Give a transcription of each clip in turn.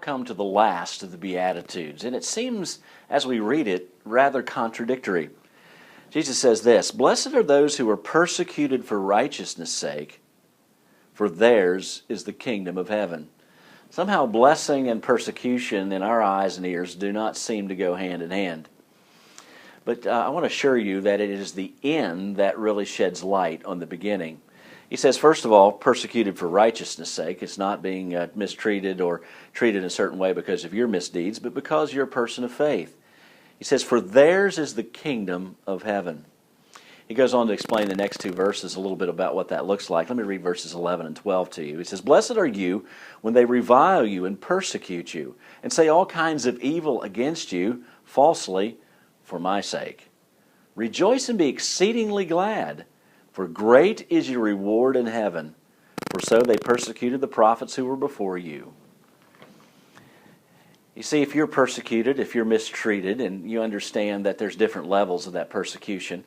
come to the last of the Beatitudes, and it seems, as we read it, rather contradictory. Jesus says this, "Blessed are those who are persecuted for righteousness' sake, for theirs is the kingdom of heaven." Somehow blessing and persecution in our eyes and ears do not seem to go hand in hand. But I want to assure you that it is the end that really sheds light on the beginning. He says, first of all, persecuted for righteousness' sake. It's not being mistreated or treated in a certain way because of your misdeeds, but because you're a person of faith. He says, "For theirs is the kingdom of heaven." He goes on to explain the next two verses a little bit about what that looks like. Let me read verses 11 and 12 to you. He says, "Blessed are you when they revile you and persecute you, and say all kinds of evil against you falsely for my sake. Rejoice and be exceedingly glad, for great is your reward in heaven, for so they persecuted the prophets who were before you." You see, if you're persecuted, if you're mistreated, and you understand that there's different levels of that persecution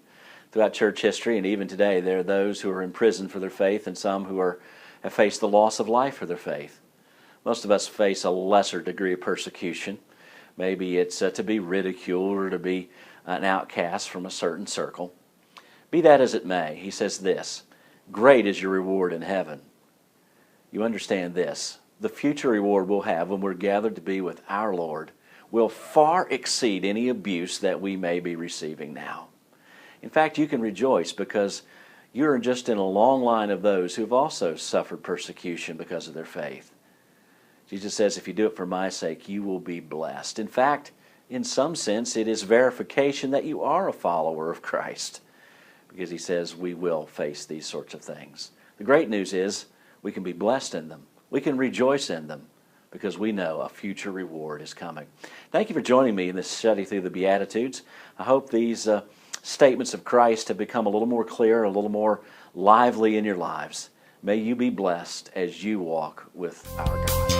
throughout church history, and even today, there are those who are in prison for their faith and some who have faced the loss of life for their faith. Most of us face a lesser degree of persecution. Maybe it's to be ridiculed or to be an outcast from a certain circle. Be that as it may, he says this, "Great is your reward in heaven." You understand this. The future reward we'll have when we're gathered to be with our Lord will far exceed any abuse that we may be receiving now. In fact, you can rejoice because you're just in a long line of those who've also suffered persecution because of their faith. Jesus says, if you do it for my sake, you will be blessed. In fact, in some sense, it is verification that you are a follower of Christ, because he says we will face these sorts of things. The great news is we can be blessed in them. We can rejoice in them because we know a future reward is coming. Thank you for joining me in this study through the Beatitudes. I hope these statements of Christ have become a little more clear, a little more lively in your lives. May you be blessed as you walk with our God.